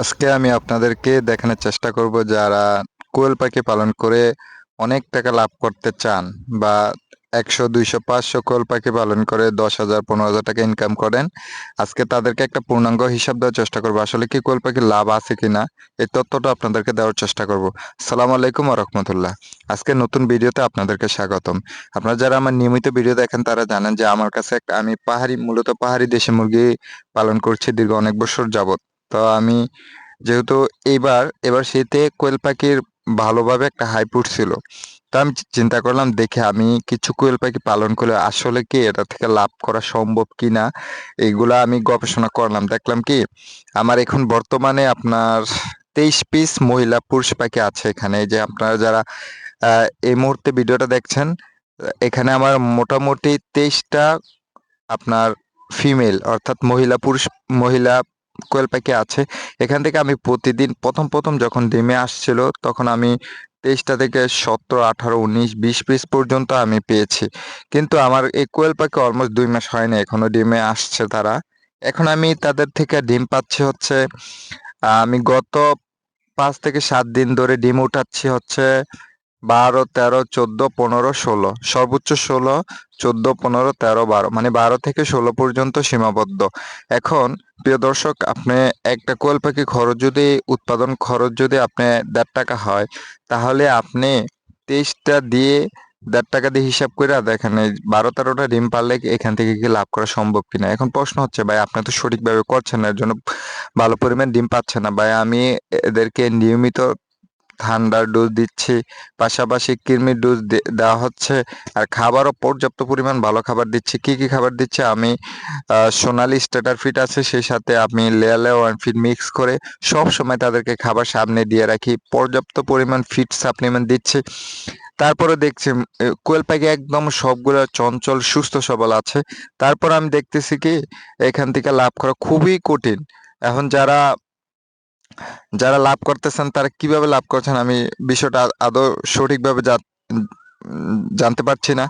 আজকে আমি আপনাদেরকে দেখানোর চেষ্টা করব যারা কোয়েল পাখি পালন করে অনেক টাকা লাভ করতে চান বা 100 200 500 কোয়েল পাখি পালন করে 10,000 15,000 টাকা ইনকাম করেন। আজকে তাদেরকে একটা পূর্ণাঙ্গ হিসাব দেওয়ার চেষ্টা করবো আসলে কি কোয়েল পাখির লাভ আছে কিনা এই তথ্যটা আপনাদেরকে দেওয়ার চেষ্টা করব। আসসালামু আলাইকুম ওয়া রাহমাতুল্লাহ। আজকে নতুন ভিডিওতে আপনাদেরকে স্বাগতম। আপনারা যারা আমার নিয়মিত ভিডিও দেখেন তারা জানেন যে আমার কাছে আমি মূলত পাহাড়ি দেশি মুরগি পালন করছি দীর্ঘ অনেক বছর যাবত। তো আমি যেহেতু এবার শীতে কোয়েল পাখির ভালোভাবে একটা হাইপ উঠছিল। তো আমি চিন্তা করলাম দেখে আমি কিছু কোয়েল পাখি পালন করলে আসলে কি এটা থেকে লাভ করা সম্ভব কিনা এইগুলা আমি গবেষণা করলাম। দেখলাম কি আমার এখন বর্তমানে আপনার 23 পিস মহিলা পুরুষ পাখি আছে এখানে। এই যে আপনারা যারা এই মুহূর্তে ভিডিওটা দেখছেন, এখানে আমার মোটামুটি 23টা আপনার ফিমেল অর্থাৎ মহিলা কোয়েল পাখি আছে। এখান থেকে আমি প্রতিদিন প্রথম প্রথম যখন ডিমে আসছিল তখন আমি 23টা থেকে 17 18 19 20 পিস পর্যন্ত আমি পেয়েছি। কিন্তু আমার এই কোয়েল পাখি অলমোস্ট 2 মাস হয়নি, এখনো ডিমে আসছে তারা। এখন আমি তাদের থেকে ডিম পাচ্ছি হচ্ছে আমি গত 5 থেকে 7 দিন ধরে ডিম উঠাচ্ছি হচ্ছে 12 13 14 15 16, সর্বোচ্চ 16 14 15 13 12, মানে 12 থেকে 16 পর্যন্ত সীমাবদ্ধ। এখন প্রিয় দর্শক, আপনি একটা কোয়েল পাখি উৎপাদন খরচ যদি আপনি 1.5 টাকা হয়, তাহলে আপনি 23টা দিয়ে 1.5 টাকা দিয়ে হিসাব করে দেখেন এই 12 13টা ডিম পারলে এখান থেকে কি লাভ করা সম্ভব কিনা। এখন প্রশ্ন হচ্ছে ভাই আপনি তো সঠিকভাবে করছেন না, এর জন্য ভালো পরিমাণ ডিম পাচ্ছে না। ভাই আমি এদেরকে নিয়মিত ঠান্ডার ডোজ দিচ্ছি, পাশাপাশি কৃমির ডোজ দেওয়া হচ্ছে, আর খাবারও পর্যাপ্ত পরিমাণ ভালো খাবার দিচ্ছি। কি কি খাবার দিচ্ছি আমি, সোনালি স্টার্টার ফিড আছে, সেই সাথে আমি লেয়ালে ওয়ান ফিড মিক্স করে সব সময় তাদেরকে খাবার সামনে দিয়ে রাখি, পর্যাপ্ত পরিমাণ ফিড সাপ্লিমেন্ট দিচ্ছি। তারপরে দেখছি কোয়েল পাখি একদম সবগুলো চঞ্চল সুস্থ সবল আছে। তারপর আমি দেখতেছি কি এখান থেকে লাভ করা খুবই কঠিন। এখন যারা যারা লাভ করতেছেন তারা কিভাবে লাভ করছেন আমি বিষয়টা আদৌ সঠিকভাবে জানতে পারছি না।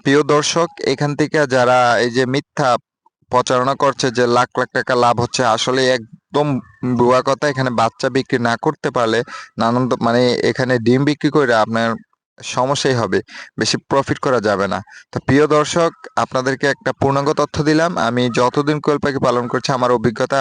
প্রিয় দর্শক, এখান থেকে যারা এই যে মিথ্যা প্রচারণা করছে যে লাখ লাখ টাকা লাভ হচ্ছে, আসলে একদম ভুয়া কথা। এখানে বাচ্চা বিক্রি না করতে পারলে নানান মানে এখানে ডিম বিক্রি করে আপনার সমস্যাই হবে, বেশি প্রফিট করা যাবে না। তো প্রিয় দর্শক, আপনাদেরকে একটা পূর্ণাঙ্গ তথ্য দিলাম। আমি যতদিন কোয়েল পাখি পালন করছি আমার অভিজ্ঞতা